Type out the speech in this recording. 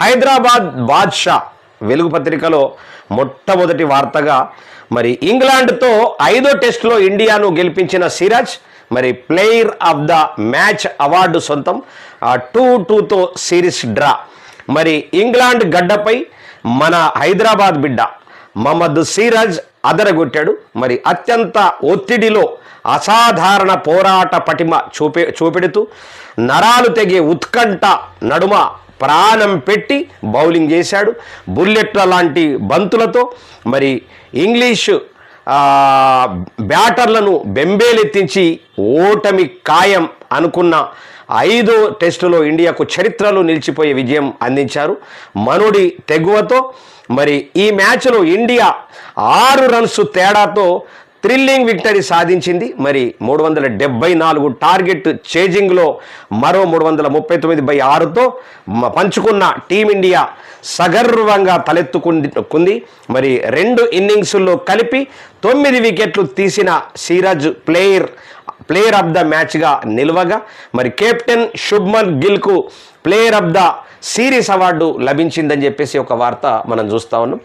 హైదరాబాద్ బాద్షా వెలుగు పత్రికలో మొట్టమొదటి వార్తగా మరి ఇంగ్లాండ్తో 5వ టెస్టులో ఇండియాను గెలిపించిన సిరాజ్ మరి player of the match award సొంతం. 2-2తో సిరీస్ డ్రా. మరి ఇంగ్లాండ్ గడ్డపై మన హైదరాబాద్ బిడ్డ మహమ్మద్ సిరాజ్ అదరగొట్టాడు. మరి అత్యంత ఒత్తిడిలో అసాధారణ పోరాట పటిమ చూపెడుతూ నరాలు తెగే ఉత్కంఠ నడుమ ప్రాణం పెట్టి బౌలింగ్ చేశాడు. బుల్లెట్ల లాంటి బంతులతో మరి ఇంగ్లీషు బ్యాటర్లను బెంబేలెత్తించి ఓటమి ఖాయం అనుకున్న 5వ టెస్టులో ఇండియాకు చరిత్రలో నిలిచిపోయే విజయం అందించారు. మనుడి తెగువతో మరి ఈ మ్యాచ్లో ఇండియా 6 రన్స్ తేడాతో థ్రిల్లింగ్ విక్టరీ సాధించింది. మరి 374 టార్గెట్ చేజింగ్లో మరో 339/6తో పంచుకున్న టీమిండియా సగర్వంగా తలెత్తుకుంది. మరి 2 ఇన్నింగ్స్ల్లో కలిపి 9 వికెట్లు తీసిన సిరాజ్ ప్లేయర్ ఆఫ్ ద మ్యాచ్గా నిలవగా మరి కెప్టెన్ శుభ్మన్ గిల్కు player of the series award లభించిందని చెప్పేసి ఒక వార్త మనం చూస్తూ ఉన్నాం.